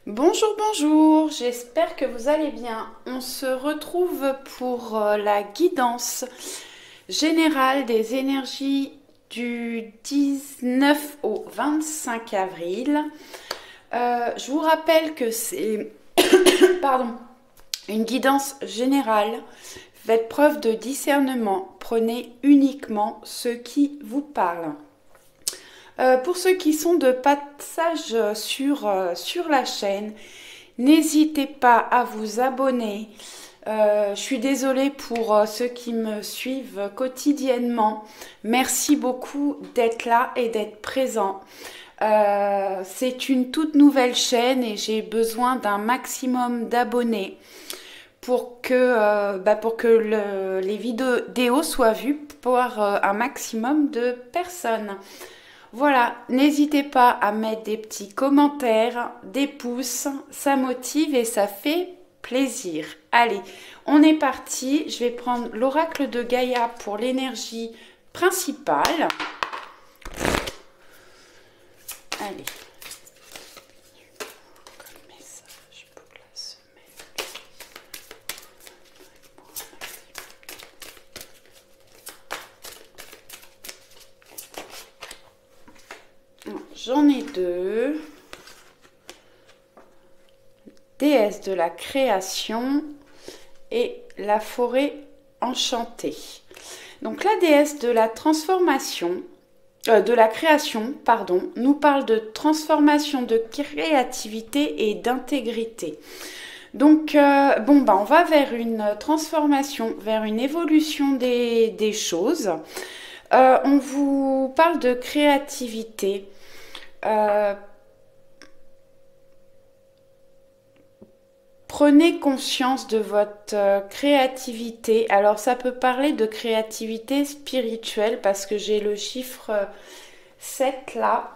Bonjour, bonjour, j'espère que vous allez bien. On se retrouve pour la guidance générale des énergies du 19 au 25 avril. Je vous rappelle que c'est pardon, une guidance générale. Faites preuve de discernement. Prenez uniquement ce qui vous parle. Pour ceux qui sont de passage sur la chaîne, n'hésitez pas à vous abonner. Je suis désolée pour ceux qui me suivent quotidiennement. Merci beaucoup d'être là et d'être présent. C'est une toute nouvelle chaîne et j'ai besoin d'un maximum d'abonnés pour que les vidéos soient vues par un maximum de personnes. Voilà, n'hésitez pas à mettre des petits commentaires, des pouces, ça motive et ça fait plaisir. Allez, on est parti. Je vais prendre l'oracle de Gaïa pour l'énergie principale. Allez. Comme message pour la semaine. J'en ai deux. Déesse de la création et la forêt enchantée. Donc la déesse de la transformation, de la création, pardon, nous parle de transformation, de créativité et d'intégrité. Donc, on va vers une transformation, vers une évolution des choses. On vous parle de créativité. Prenez conscience de votre créativité. Alors ça peut parler de créativité spirituelle parce que j'ai le chiffre 7 là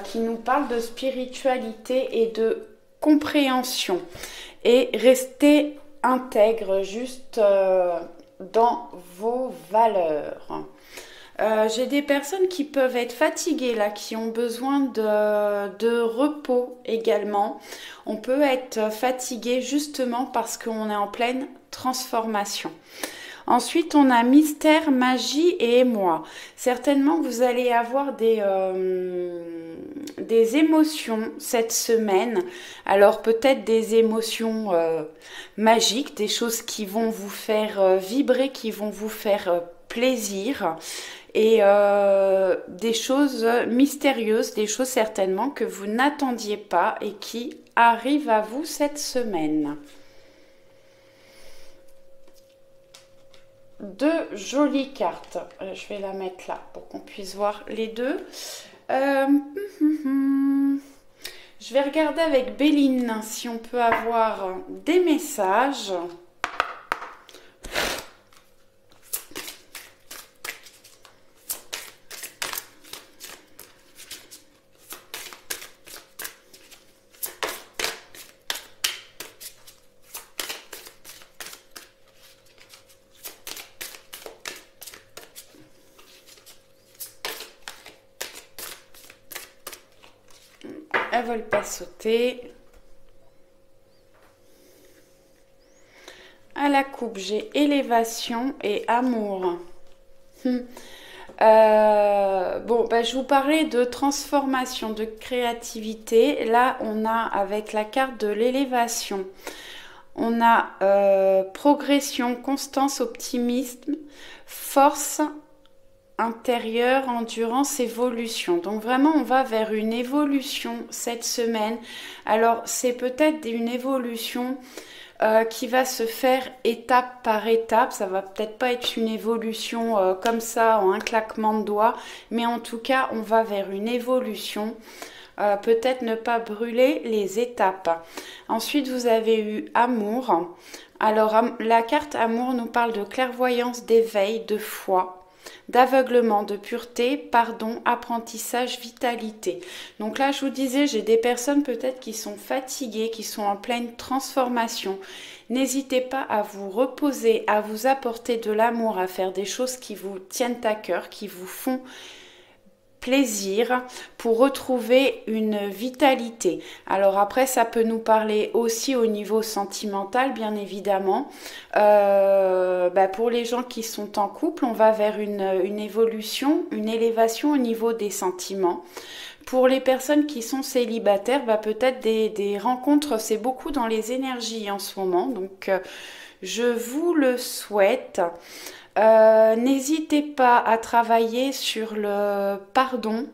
qui nous parle de spiritualité et de compréhension. Et restez intègre juste dans vos valeurs. J'ai des personnes qui peuvent être fatiguées là, qui ont besoin de repos également. On peut être fatigué justement parce qu'on est en pleine transformation. Ensuite, on a mystère, magie et émoi. Certainement, vous allez avoir des émotions cette semaine. Alors, peut-être des émotions magiques, des choses qui vont vous faire vibrer, qui vont vous faire plaisir. Et des choses mystérieuses, des choses certainement que vous n'attendiez pas et qui arrivent à vous cette semaine. Deux jolies cartes. Je vais la mettre là pour qu'on puisse voir les deux. Je vais regarder avec Béline si on peut avoir des messages. Elles veulent pas sauter. À la coupe, j'ai élévation et amour. Je vous parlais de transformation, de créativité. Là, on a avec la carte de l'élévation. On a progression, constance, optimisme, force intérieure, endurance, évolution. Donc vraiment, on va vers une évolution cette semaine. Alors, c'est peut-être une évolution qui va se faire étape par étape. Ça va peut-être pas être une évolution comme ça en un claquement de doigts, mais en tout cas, on va vers une évolution. Peut-être ne pas brûler les étapes. Ensuite, vous avez eu amour. Alors, la carte amour nous parle de clairvoyance, d'éveil, de foi, d'aveuglement, de pureté, pardon, apprentissage, vitalité. Donc là, je vous disais, j'ai des personnes peut-être qui sont fatiguées, qui sont en pleine transformation. N'hésitez pas à vous reposer, à vous apporter de l'amour, à faire des choses qui vous tiennent à cœur, qui vous font plaisir, pour retrouver une vitalité. Alors après, ça peut nous parler aussi au niveau sentimental, bien évidemment. Pour les gens qui sont en couple, on va vers une évolution, une élévation au niveau des sentiments. Pour les personnes qui sont célibataires, peut-être des rencontres, c'est beaucoup dans les énergies en ce moment. Donc, je vous le souhaite. N'hésitez pas à travailler sur le pardon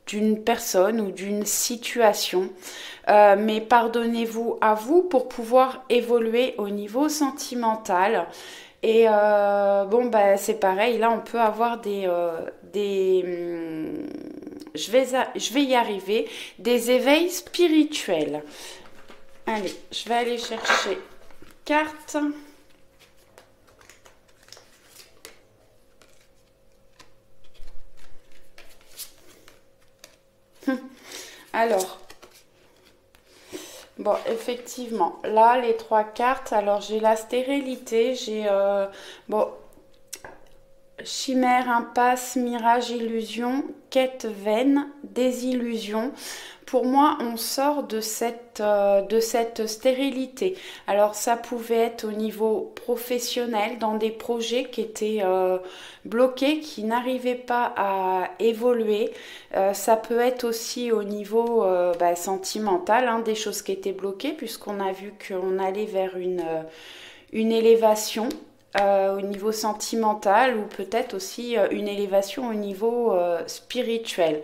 d'une personne ou d'une situation, mais pardonnez-vous à vous pour pouvoir évoluer au niveau sentimental. Et c'est pareil, là on peut avoir je vais y arriver, des éveils spirituels. Allez, je vais aller chercher carte. Alors, bon, effectivement, là, les 3 cartes, alors j'ai la stérilité, j'ai, chimère, impasse, mirage, illusion, quête vaine, désillusion. Pour moi, on sort de cette stérilité. Alors, ça pouvait être au niveau professionnel, dans des projets qui étaient bloqués, qui n'arrivaient pas à évoluer. Ça peut être aussi au niveau sentimental, hein, des choses qui étaient bloquées, puisqu'on a vu qu'on allait vers une élévation. Au niveau sentimental ou peut-être aussi une élévation au niveau spirituel.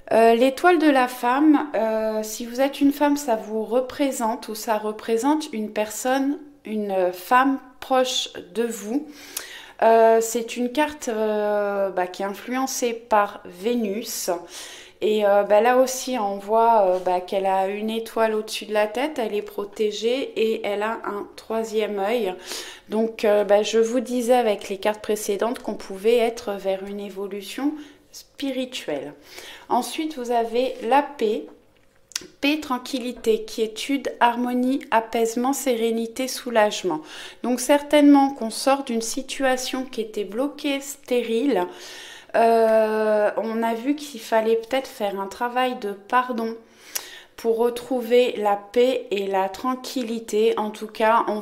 L'étoile de la femme, si vous êtes une femme, ça vous représente ou ça représente une personne, une femme proche de vous. C'est une carte qui est influencée par Vénus. Et là aussi, on voit qu'elle a une étoile au-dessus de la tête, elle est protégée et elle a un 3e œil. Donc, je vous disais avec les cartes précédentes qu'on pouvait être vers une évolution spirituelle. Ensuite, vous avez la paix. Paix, tranquillité, quiétude, harmonie, apaisement, sérénité, soulagement. Donc, certainement qu'on sort d'une situation qui était bloquée, stérile. On a vu qu'il fallait peut-être faire un travail de pardon pour retrouver la paix et la tranquillité. En tout cas, on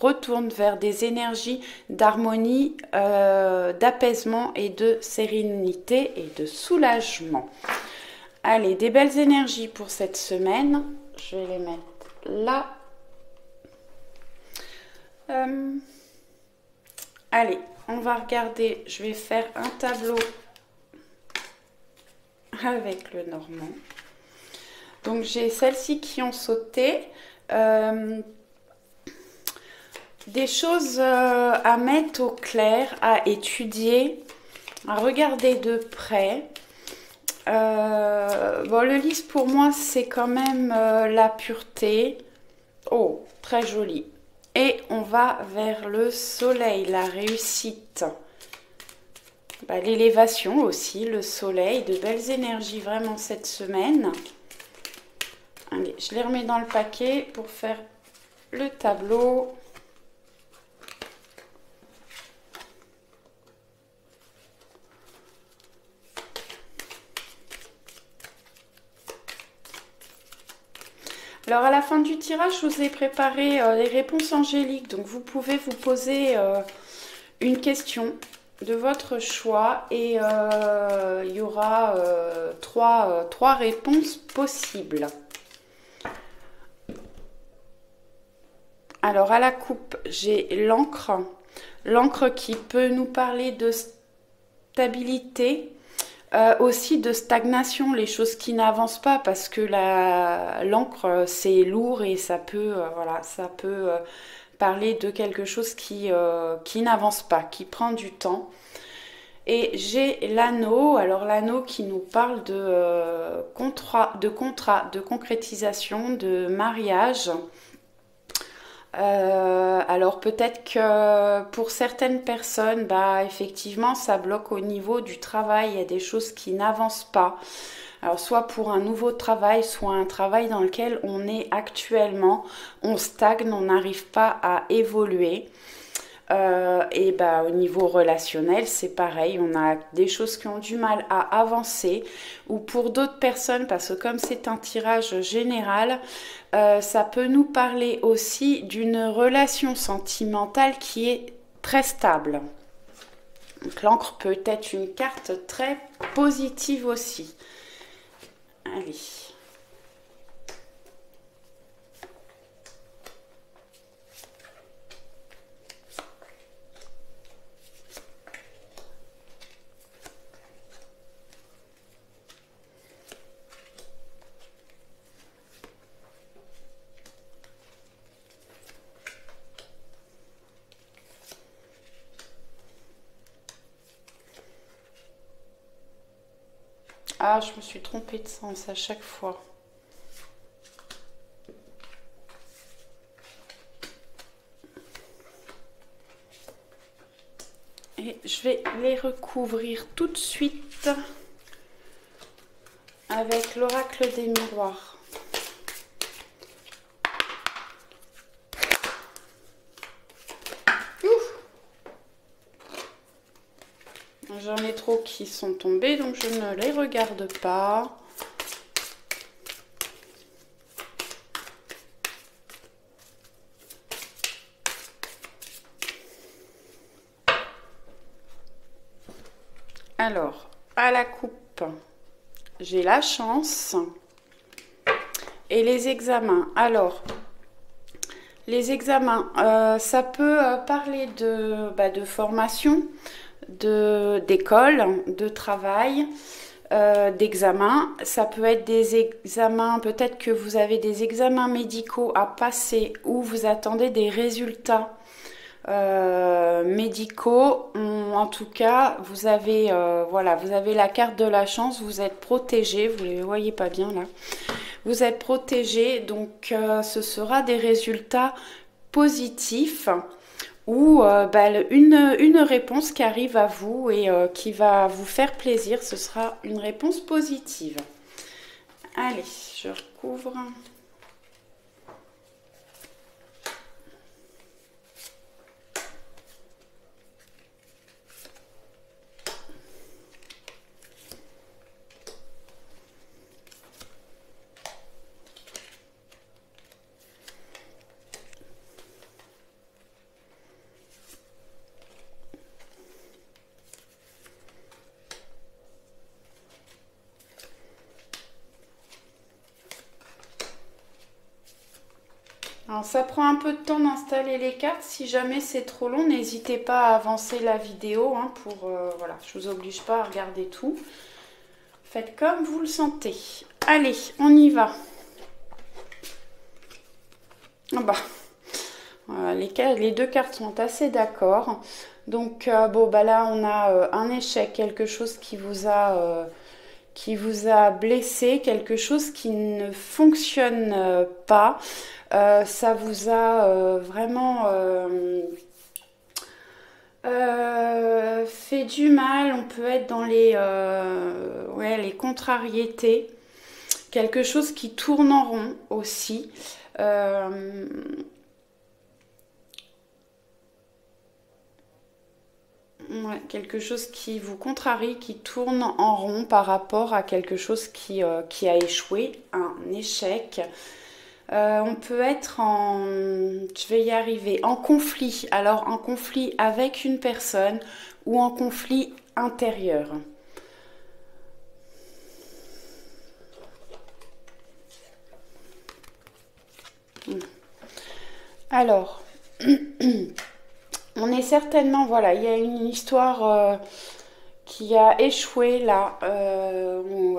retourne vers des énergies d'harmonie, d'apaisement et de sérénité et de soulagement. Allez, des belles énergies pour cette semaine. Je vais les mettre là. Allez, on va regarder. Je vais faire un tableau avec le normand. Donc, j'ai celles-ci qui ont sauté. Des choses à mettre au clair, à étudier, à regarder de près. Le lys pour moi, c'est quand même la pureté. Oh, très joli. Et on va vers le soleil, la réussite. L'élévation aussi, le soleil, de belles énergies vraiment cette semaine. Allez, je les remets dans le paquet pour faire le tableau. Alors à la fin du tirage, je vous ai préparé les réponses angéliques. Donc vous pouvez vous poser une question de votre choix et il y aura trois réponses possibles. Alors à la coupe, j'ai l'encre. L'encre qui peut nous parler de stabilité, aussi de stagnation, les choses qui n'avancent pas, parce que l'encre c'est lourd et ça peut, parler de quelque chose qui n'avance pas, qui prend du temps. Et j'ai l'anneau, alors l'anneau qui nous parle de contrat, de concrétisation, de mariage. Alors peut-être que pour certaines personnes, effectivement, ça bloque au niveau du travail. Il y a des choses qui n'avancent pas. Alors soit pour un nouveau travail, soit un travail dans lequel on est actuellement, on stagne, on n'arrive pas à évoluer. Et bah, au niveau relationnel, c'est pareil, on a des choses qui ont du mal à avancer, ou pour d'autres personnes, parce que comme c'est un tirage général, ça peut nous parler aussi d'une relation sentimentale qui est très stable. Donc l'encre peut être une carte très positive aussi. Allez. Ah, je me suis trompée de sens à chaque fois. Et je vais les recouvrir tout de suite avec l'oracle des miroirs. J'en ai trop qui sont tombés, donc je ne les regarde pas. Alors, à la coupe, j'ai la chance. Et les examens. Alors, les examens, ça peut parler de formation, d'école, de travail, d'examen. Ça peut être des examens, peut-être que vous avez des examens médicaux à passer ou vous attendez des résultats médicaux. En tout cas, vous avez, voilà, vous avez la carte de la chance, vous êtes protégé, vous ne les voyez pas bien là. Vous êtes protégé, donc ce sera des résultats positifs ou une réponse qui arrive à vous et qui va vous faire plaisir, ce sera une réponse positive. Allez, je recouvre. Alors ça prend un peu de temps d'installer les cartes. Si jamais c'est trop long, n'hésitez pas à avancer la vidéo. Hein, voilà, je ne vous oblige pas à regarder tout. Faites comme vous le sentez. Allez, on y va. Ah bah, voilà, les deux cartes sont assez d'accord. Donc bon, bah là on a un échec, quelque chose qui vous a blessé, quelque chose qui ne fonctionne pas. Ça vous a vraiment fait du mal. On peut être dans les contrariétés. Quelque chose qui tourne en rond aussi. Ouais, quelque chose qui vous contrarie, qui tourne en rond par rapport à quelque chose qui a échoué, un échec. On peut être je vais y arriver, en conflit. Alors en conflit avec une personne ou en conflit intérieur. Alors, on est certainement, voilà, il y a une histoire qui a échoué là,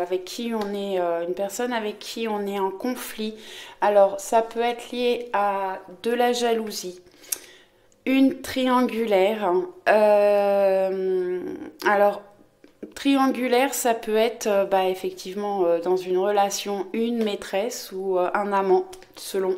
avec qui on est, une personne avec qui on est en conflit. Alors, ça peut être lié à de la jalousie, une triangulaire. Alors, triangulaire, ça peut être effectivement dans une relation, une maîtresse ou un amant, selon.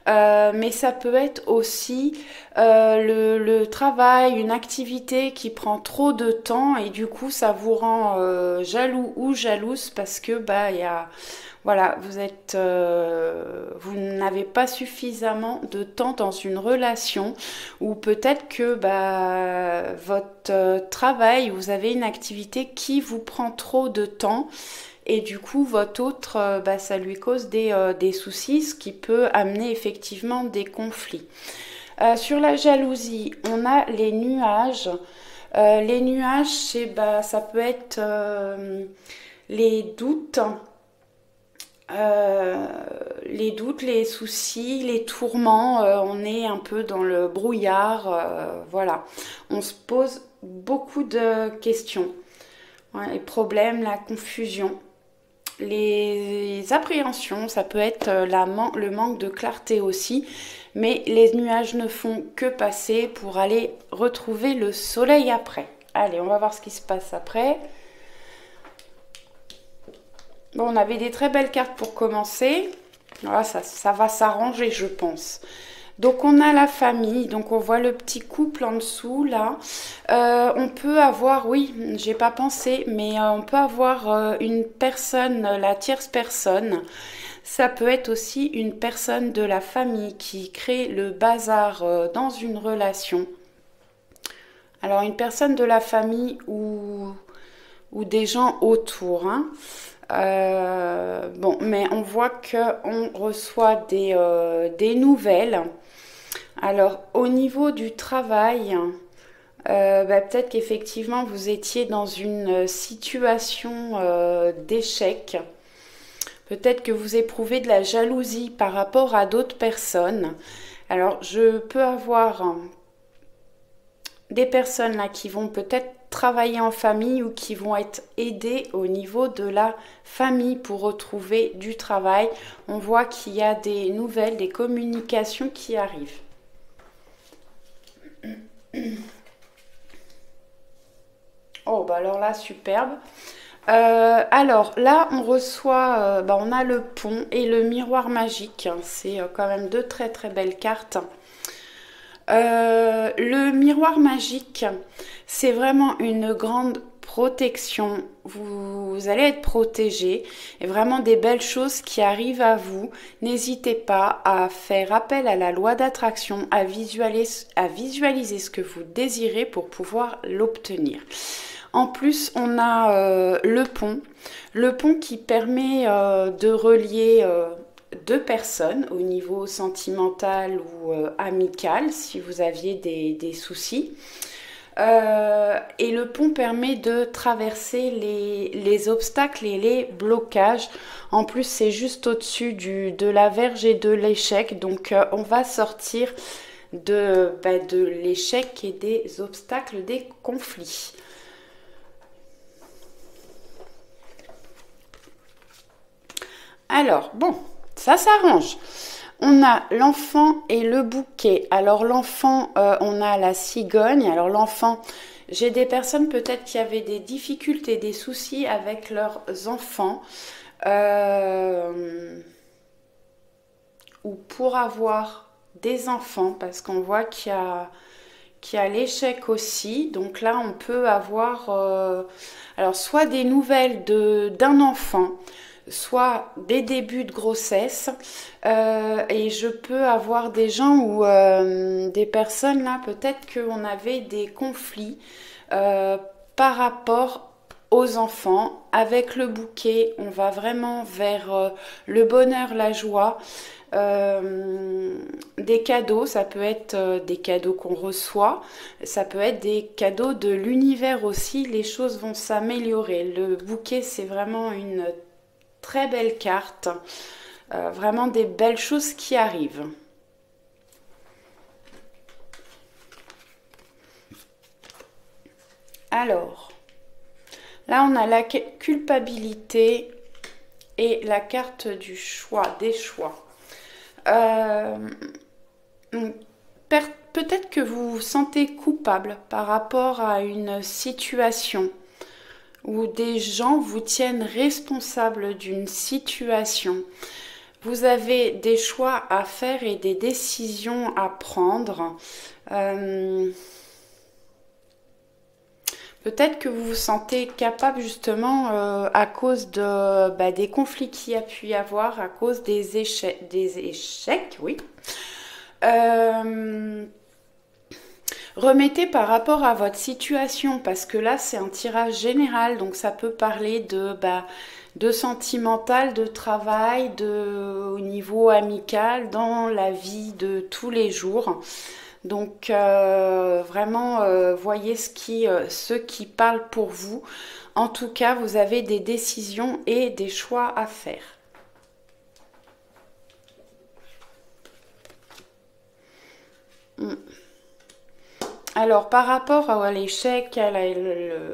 Mais ça peut être aussi le travail, une activité qui prend trop de temps et du coup ça vous rend jaloux ou jalouse parce que Voilà, vous n'avez pas suffisamment de temps dans une relation, ou peut-être que bah, votre travail, vous avez une activité qui vous prend trop de temps. Et du coup, votre autre, bah, ça lui cause des soucis, ce qui peut amener effectivement des conflits. Sur la jalousie, on a les nuages. Les nuages, bah, ça peut être les doutes, euh, les soucis, les tourments. On est un peu dans le brouillard. Voilà, on se pose beaucoup de questions. Ouais, les problèmes, la confusion. Les appréhensions, ça peut être le manque de clarté aussi, mais les nuages ne font que passer pour aller retrouver le soleil après. Allez, on va voir ce qui se passe après. Bon, on avait des très belles cartes pour commencer. Voilà, ça va s'arranger, je pense. Donc on a la famille, donc on voit le petit couple en dessous là. On peut avoir, oui, j'ai pas pensé, mais on peut avoir une personne, la tierce personne. Ça peut être aussi une personne de la famille qui crée le bazar dans une relation. Alors une personne de la famille ou des gens autour, hein. Bon, mais on voit qu'on reçoit des nouvelles. Alors, au niveau du travail, bah, peut-être qu'effectivement vous étiez dans une situation d'échec. Peut-être que vous éprouvez de la jalousie par rapport à d'autres personnes. Alors, je peux avoir des personnes là qui vont peut-être travailler en famille ou qui vont être aidées au niveau de la famille pour retrouver du travail. On voit qu'il y a des nouvelles, des communications qui arrivent. Oh, bah alors là, superbe. Alors là, on reçoit, bah, on a le pont et le miroir magique. C'est quand même deux très très belles cartes. Le miroir magique, c'est vraiment une grande protection. Vous allez être protégé et vraiment des belles choses qui arrivent à vous. N'hésitez pas à faire appel à la loi d'attraction, à visualiser ce que vous désirez pour pouvoir l'obtenir. En plus, on a le pont qui permet de relier deux personnes au niveau sentimental ou amical si vous aviez des soucis. Et le pont permet de traverser les obstacles et les blocages. En plus, c'est juste au-dessus de la verge et de l'échec. Donc, on va sortir de l'échec et des obstacles, des conflits. Alors, bon, ça s'arrange. On a l'enfant et le bouquet. Alors l'enfant, on a la cigogne. Alors l'enfant, j'ai des personnes peut-être qui avaient des difficultés, des soucis avec leurs enfants. Ou pour avoir des enfants, parce qu'on voit qu'il y a l'échec aussi. Donc là, on peut avoir alors soit des nouvelles d'un enfant, soit des débuts de grossesse, et je peux avoir des gens ou des personnes là, peut-être qu'on avait des conflits par rapport aux enfants. Avec le bouquet, on va vraiment vers le bonheur, la joie. Des cadeaux, ça peut être des cadeaux qu'on reçoit, ça peut être des cadeaux de l'univers aussi, les choses vont s'améliorer. Le bouquet, c'est vraiment une très belle carte, vraiment des belles choses qui arrivent. Alors, là on a la culpabilité et la carte du choix, des choix. Peut-être que vous vous sentez coupable par rapport à une situation où des gens vous tiennent responsable d'une situation. Vous avez des choix à faire et des décisions à prendre. Peut-être que vous vous sentez capable justement à cause de, des conflits qu'il y a pu y avoir, à cause des échecs, oui. Remettez par rapport à votre situation, parce que là c'est un tirage général, donc ça peut parler de sentimental, de travail, au niveau amical, dans la vie de tous les jours. Donc vraiment voyez ce qui parle pour vous. En tout cas, vous avez des décisions et des choix à faire. Alors, par rapport à l'échec,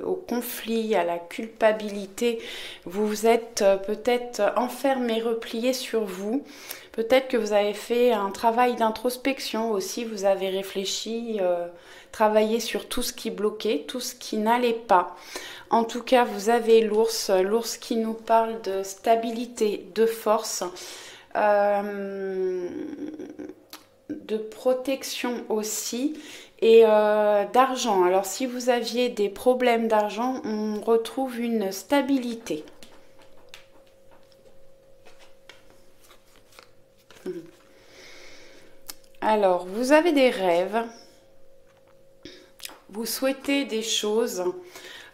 au conflit, à la culpabilité, vous êtes peut-être enfermé, replié sur vous. Peut-être que vous avez fait un travail d'introspection aussi, vous avez réfléchi, travaillé sur tout ce qui bloquait, tout ce qui n'allait pas. En tout cas, vous avez l'ours qui nous parle de stabilité, de force, de protection aussi et d'argent. Alors si vous aviez des problèmes d'argent, on retrouve une stabilité. Alors, vous avez des rêves, vous souhaitez des choses.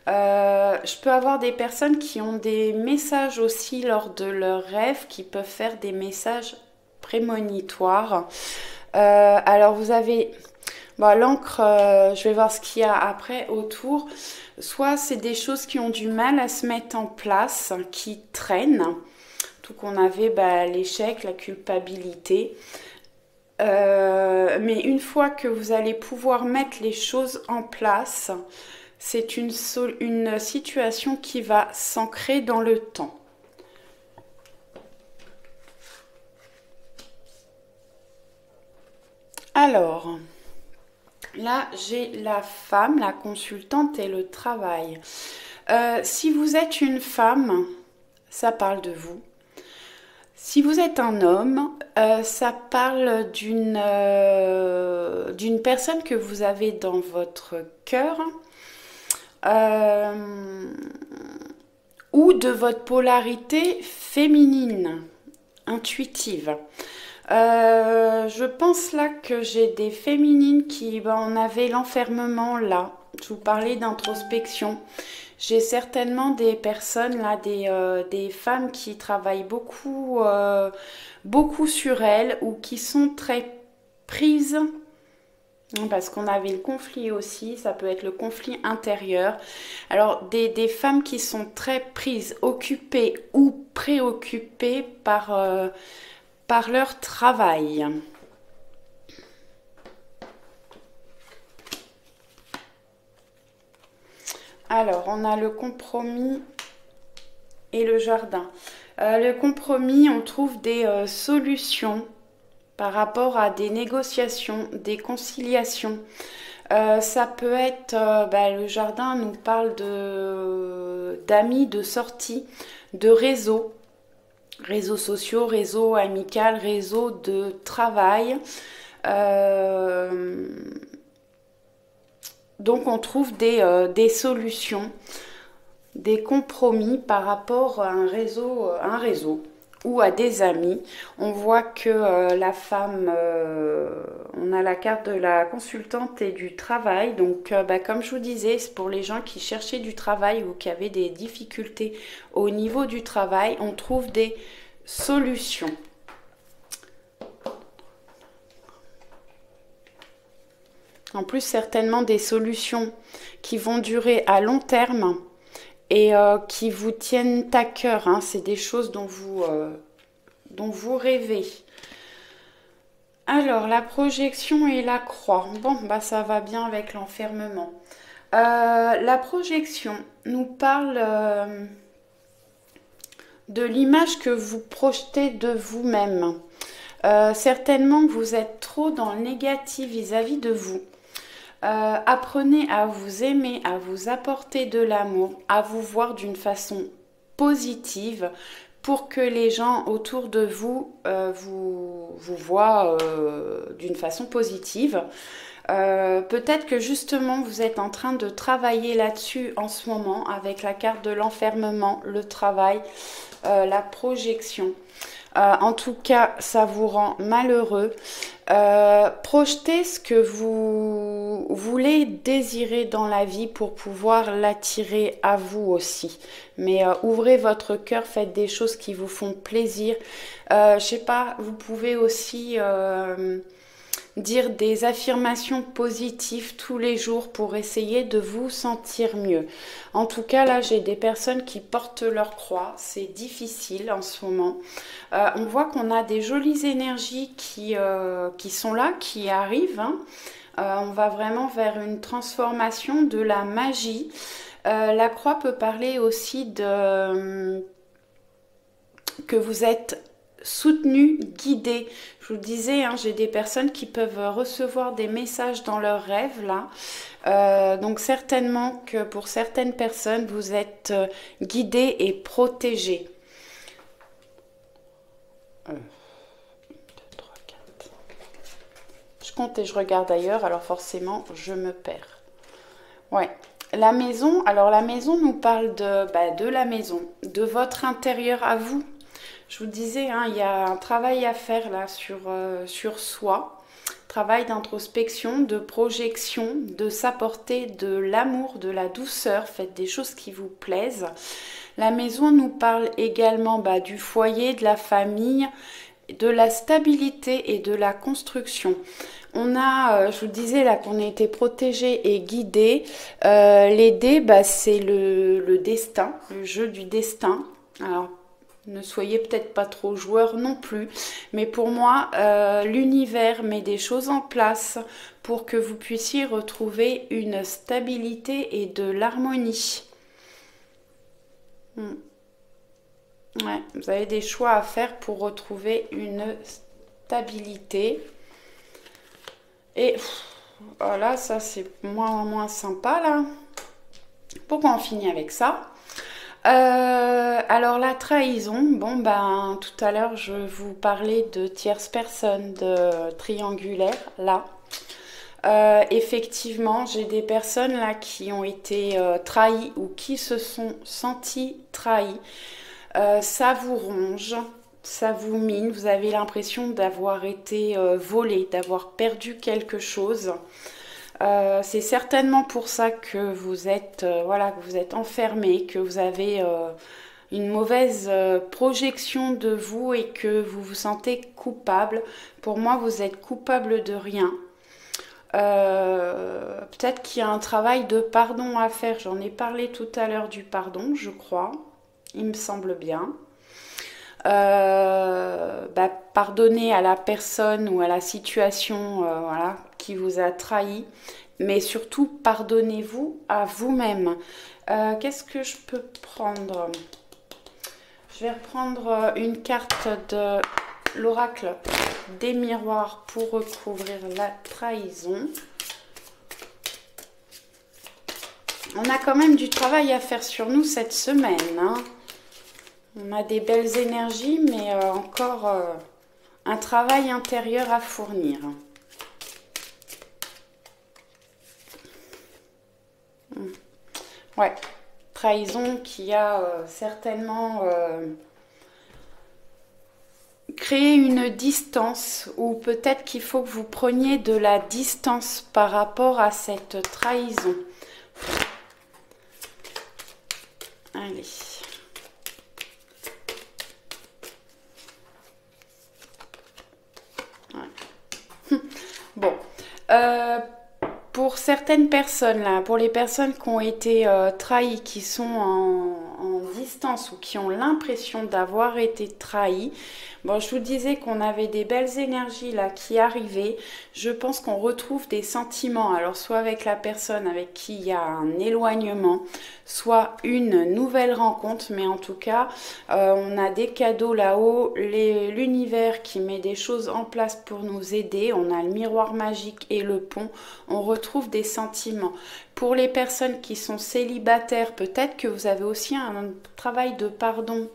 Je peux avoir des personnes qui ont des messages aussi lors de leurs rêves, qui peuvent faire des messages prémonitoires. Alors, vous avez l'encre, je vais voir ce qu'il y a après autour. Soit c'est des choses qui ont du mal à se mettre en place, qui traînent. Tout qu'on avait l'échec, la culpabilité. Mais une fois que vous allez pouvoir mettre les choses en place, c'est une situation qui va s'ancrer dans le temps. Alors, là, j'ai la femme, la consultante et le travail. Si vous êtes une femme, ça parle de vous. Si vous êtes un homme, ça parle d'une personne que vous avez dans votre cœur ou de votre polarité féminine, intuitive. Je pense là que j'ai des féminines qui on avait l'enfermement là. Je vous parlais d'introspection. J'ai certainement des personnes là, des femmes qui travaillent beaucoup, beaucoup sur elles ou qui sont très prises. Parce qu'on avait le conflit aussi, ça peut être le conflit intérieur. Alors des femmes qui sont très prises, occupées ou préoccupées par leur travail. Alors, on a le compromis et le jardin. Le compromis, on trouve des solutions par rapport à des négociations, des conciliations. Ça peut être, le jardin nous parle d'amis, de sorties, de réseaux. Réseaux sociaux, réseaux amicaux, réseaux de travail. Donc on trouve des solutions, des compromis par rapport à un réseau ou à des amis. On voit que la femme, on a la carte de la consultante et du travail. Donc comme je vous disais, c'est pour les gens qui cherchaient du travail ou qui avaient des difficultés au niveau du travail, on trouve des solutions. En plus, certainement des solutions qui vont durer à long terme et qui vous tiennent à cœur. Hein. C'est des choses dont vous rêvez. Alors, la projection et la croix. Bon, ça va bien avec l'enfermement. La projection nous parle de l'image que vous projetez de vous-même. Certainement que vous êtes trop dans le négatif vis-à-vis de vous. Apprenez à vous aimer, à vous apporter de l'amour, à vous voir d'une façon positive pour que les gens autour de vous vous voient d'une façon positive. Peut-être que justement vous êtes en train de travailler là-dessus en ce moment avec la carte de l'enfermement, le travail, la projection. En tout cas, ça vous rend malheureux. Projetez ce que vous voulez désirer dans la vie pour pouvoir l'attirer à vous aussi. Mais ouvrez votre cœur, faites des choses qui vous font plaisir. Je sais pas, vous pouvez aussi dire des affirmations positives tous les jours pour essayer de vous sentir mieux. En tout cas, là, j'ai des personnes qui portent leur croix. C'est difficile en ce moment. On voit qu'on a des jolies énergies qui sont là, qui arrivent. Hein. On va vraiment vers une transformation de la magie. La croix peut parler aussi de que vous êtes soutenu, guidé. Je vous disais, hein, j'ai des personnes qui peuvent recevoir des messages dans leurs rêves là. Donc certainement que pour certaines personnes, vous êtes guidé et protégé. 1, 2, 3, 4. Je compte et je regarde ailleurs, alors forcément, je me perds. Ouais. La maison, alors la maison nous parle de la maison, de votre intérieur à vous. Je vous disais, hein, il y a un travail à faire là sur soi, travail d'introspection, de projection, de s'apporter de l'amour, de la douceur, faites des choses qui vous plaisent. La maison nous parle également du foyer, de la famille, de la stabilité et de la construction. On a, je vous disais là qu'on a été protégé et guidé. Les dés, c'est le destin, le jeu du destin. Alors, ne soyez peut-être pas trop joueur non plus, mais pour moi, l'univers met des choses en place pour que vous puissiez retrouver une stabilité et de l'harmonie. Ouais, vous avez des choix à faire pour retrouver une stabilité. Et voilà, ça c'est moins sympa là. Pourquoi on finit avec ça? Alors la trahison, tout à l'heure je vous parlais de tierce personne, de triangulaire, là. Effectivement, j'ai des personnes là qui ont été trahies ou qui se sont senties trahies. Ça vous ronge, ça vous mine, vous avez l'impression d'avoir été volé, d'avoir perdu quelque chose. C'est certainement pour ça que vous êtes, que vous êtes enfermé, que vous avez une mauvaise projection de vous et que vous vous sentez coupable. Pour moi, vous êtes coupable de rien. Peut-être qu'il y a un travail de pardon à faire. J'en ai parlé tout à l'heure du pardon, je crois. Il me semble bien. Pardonnez à la personne ou à la situation qui vous a trahi, mais surtout pardonnez-vous à vous-même. Qu'est-ce que je peux prendre? Je vais reprendre une carte de l'oracle des miroirs pour recouvrir la trahison. On a quand même du travail à faire sur nous cette semaine, hein. On a des belles énergies, mais encore un travail intérieur à fournir. Ouais, trahison qui a certainement créé une distance, ou peut-être qu'il faut que vous preniez de la distance par rapport à cette trahison. Allez. Bon, pour certaines personnes, là, pour les personnes qui ont été trahies, qui sont en distance ou qui ont l'impression d'avoir été trahies, bon, je vous disais qu'on avait des belles énergies là qui arrivaient. Je pense qu'on retrouve des sentiments, alors soit avec la personne avec qui il y a un éloignement, soit une nouvelle rencontre, mais en tout cas, on a des cadeaux là-haut, l'univers qui met des choses en place pour nous aider, on a le miroir magique et le pont, on retrouve des sentiments. Pour les personnes qui sont célibataires, peut-être que vous avez aussi un travail de pardon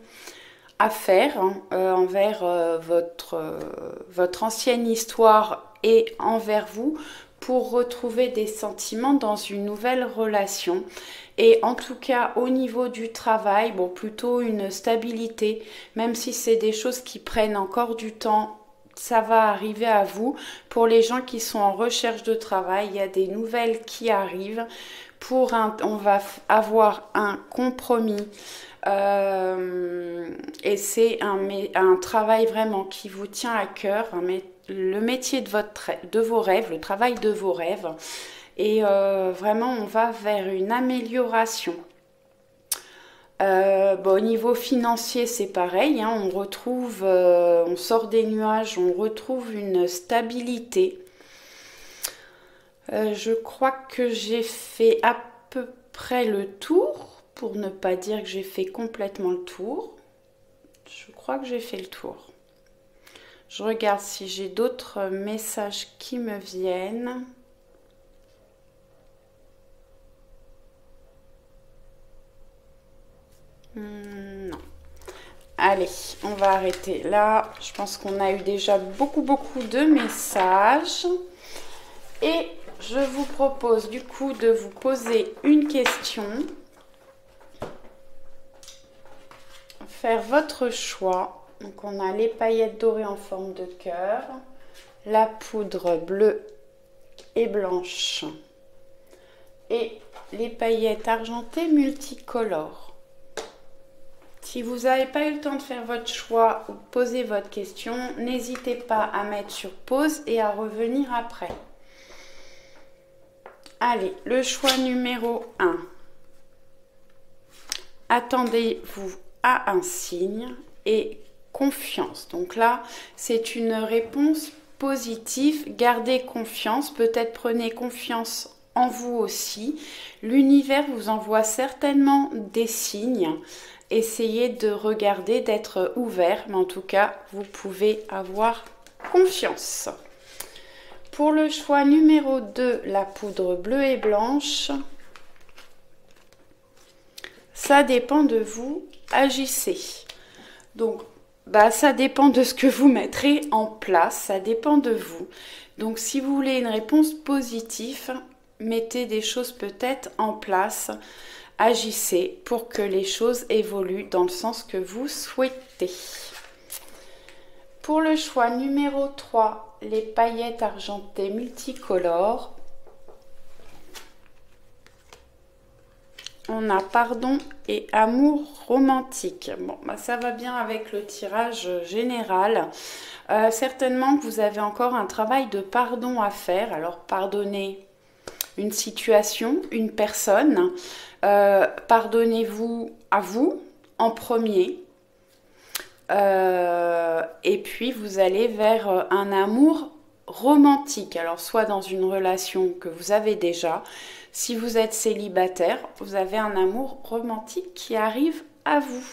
à faire envers votre ancienne histoire et envers vous, pour retrouver des sentiments dans une nouvelle relation. Et en tout cas, au niveau du travail, bon, plutôt une stabilité, même si c'est des choses qui prennent encore du temps, ça va arriver à vous. Pour les gens qui sont en recherche de travail, il y a des nouvelles qui arrivent. On va avoir un compromis. Et c'est un travail vraiment qui vous tient à cœur, le métier de vos rêves, le travail de vos rêves. Et vraiment, on va vers une amélioration. Bon, au niveau financier, c'est pareil, hein, on sort des nuages, on retrouve une stabilité. Je crois que j'ai fait à peu près le tour, pour ne pas dire que j'ai fait complètement le tour. Je crois que j'ai fait le tour. Je regarde si j'ai d'autres messages qui me viennent. Non. Allez, on va arrêter là. Je pense qu'on a eu déjà beaucoup de messages. Et je vous propose du coup de vous poser une question. Faire votre choix. Donc on a les paillettes dorées en forme de cœur, la poudre bleue et blanche et les paillettes argentées multicolores. Si vous n'avez pas eu le temps de faire votre choix ou de poser votre question, n'hésitez pas à mettre sur pause et à revenir après. Allez, le choix numéro 1. Attendez-vous à un signe et confiance. Donc là, c'est une réponse positive. Gardez confiance. Peut-être prenez confiance en vous aussi. L'univers vous envoie certainement des signes. Essayez de regarder, d'être ouvert. Mais en tout cas, vous pouvez avoir confiance. Pour le choix numéro 2, la poudre bleue et blanche, ça dépend de vous, agissez. Donc, ça dépend de ce que vous mettrez en place, ça dépend de vous. Donc, si vous voulez une réponse positive, mettez des choses peut-être en place, agissez pour que les choses évoluent dans le sens que vous souhaitez. Pour le choix numéro 3, les paillettes argentées multicolores, on a pardon et amour romantique. Bon, ça va bien avec le tirage général. Certainement que vous avez encore un travail de pardon à faire. Alors, pardonnez une situation, une personne. Pardonnez-vous à vous en premier. Et puis vous allez vers un amour romantique. Alors soit dans une relation que vous avez déjà, si vous êtes célibataire, vous avez un amour romantique qui arrive à vous.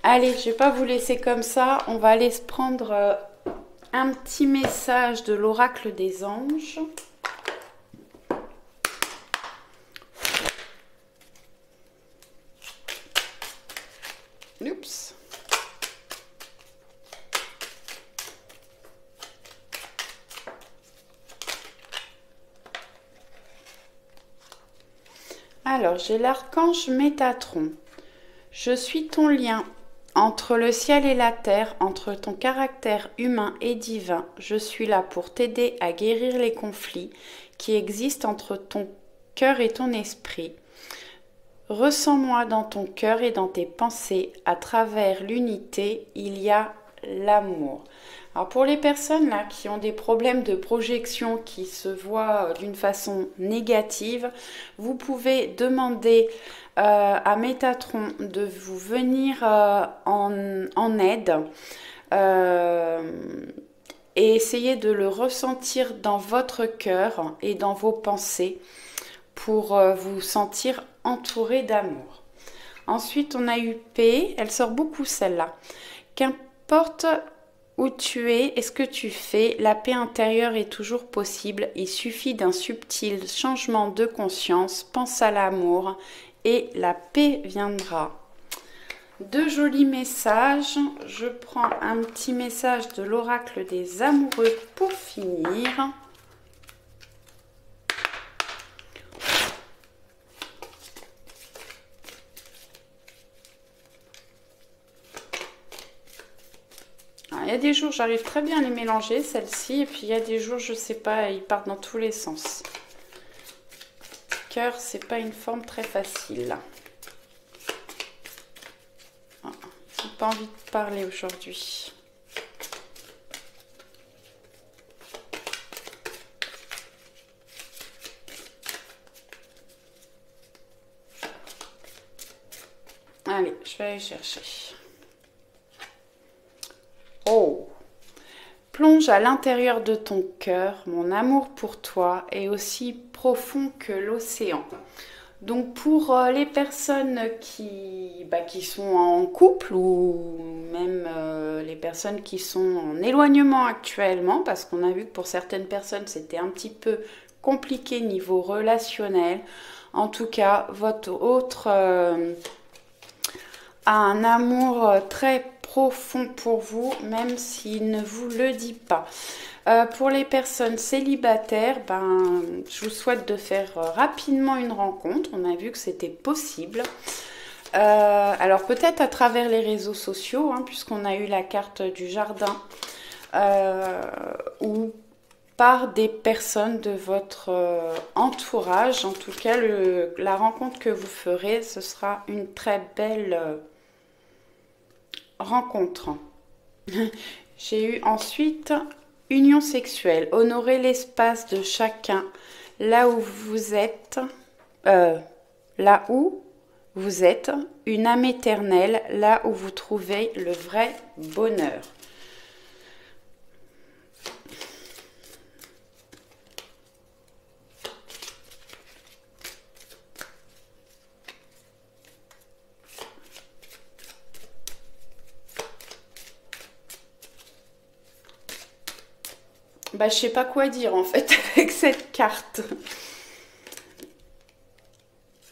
Allez, je ne vais pas vous laisser comme ça, on va aller se prendre un petit message de l'oracle des anges. Oups. Alors, j'ai l'archange Métatron. Je suis ton lien entre le ciel et la terre, entre ton caractère humain et divin. Je suis là pour t'aider à guérir les conflits qui existent entre ton cœur et ton esprit. Ressens-moi dans ton cœur et dans tes pensées. À travers l'unité, il y a l'amour. Alors pour les personnes là qui ont des problèmes de projection, qui se voient d'une façon négative, vous pouvez demander à Métatron de vous venir en aide et essayer de le ressentir dans votre cœur et dans vos pensées pour vous sentir entouré d'amour. Ensuite, on a eu P, elle sort beaucoup celle-là. Qu'importe où tu es et ce que tu fais, la paix intérieure est toujours possible. Il suffit d'un subtil changement de conscience. Pense à l'amour et la paix viendra. Deux jolis messages. Je prends un petit message de l'oracle des amoureux pour finir. Il y a des jours, j'arrive très bien à les mélanger, celle-ci. Et puis, il y a des jours, je sais pas, ils partent dans tous les sens. Cœur, c'est pas une forme très facile. Oh, j'ai pas envie de parler aujourd'hui. Allez, je vais aller chercher. Oh! Plonge à l'intérieur de ton cœur, mon amour pour toi est aussi profond que l'océan. Donc pour les personnes qui sont en couple ou même les personnes qui sont en éloignement actuellement, parce qu'on a vu que pour certaines personnes c'était un petit peu compliqué niveau relationnel, en tout cas votre autre a un amour très profond pour vous, même s'il ne vous le dit pas. Pour les personnes célibataires, je vous souhaite de faire rapidement une rencontre. On a vu que c'était possible. Alors peut-être à travers les réseaux sociaux, hein, puisqu'on a eu la carte du jardin, ou par des personnes de votre entourage. En tout cas, la rencontre que vous ferez, ce sera une très belle rencontre. J'ai eu ensuite union sexuelle. Honorer l'espace de chacun là où vous êtes, une âme éternelle, là où vous trouvez le vrai bonheur. Je sais pas quoi dire en fait avec cette carte.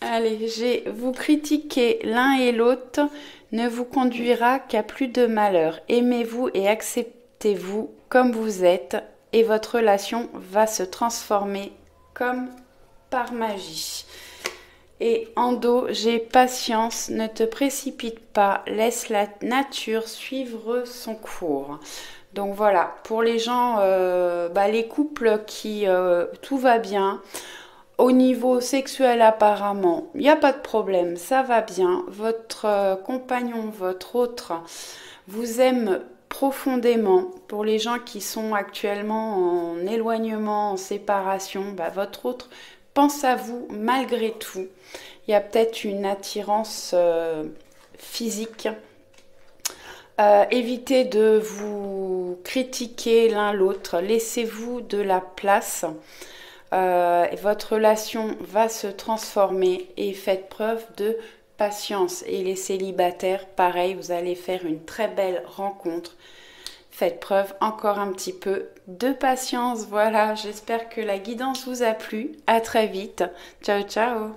Allez, vous critiquer l'un et l'autre ne vous conduira qu'à plus de malheur. Aimez-vous et acceptez-vous comme vous êtes et votre relation va se transformer comme par magie. Et en dos, j'ai patience, ne te précipite pas, laisse la nature suivre son cours. Donc voilà, pour les gens, les couples qui tout va bien, au niveau sexuel apparemment, il n'y a pas de problème, ça va bien. Votre compagnon, votre autre, vous aime profondément. Pour les gens qui sont actuellement en éloignement, en séparation, votre autre pense à vous malgré tout. Il y a peut-être une attirance physique. Évitez de vous critiquer l'un l'autre, laissez-vous de la place. Votre relation va se transformer et faites preuve de patience. Et les célibataires, pareil, vous allez faire une très belle rencontre. Faites preuve encore un petit peu de patience. Voilà, j'espère que la guidance vous a plu. À très vite. Ciao, ciao.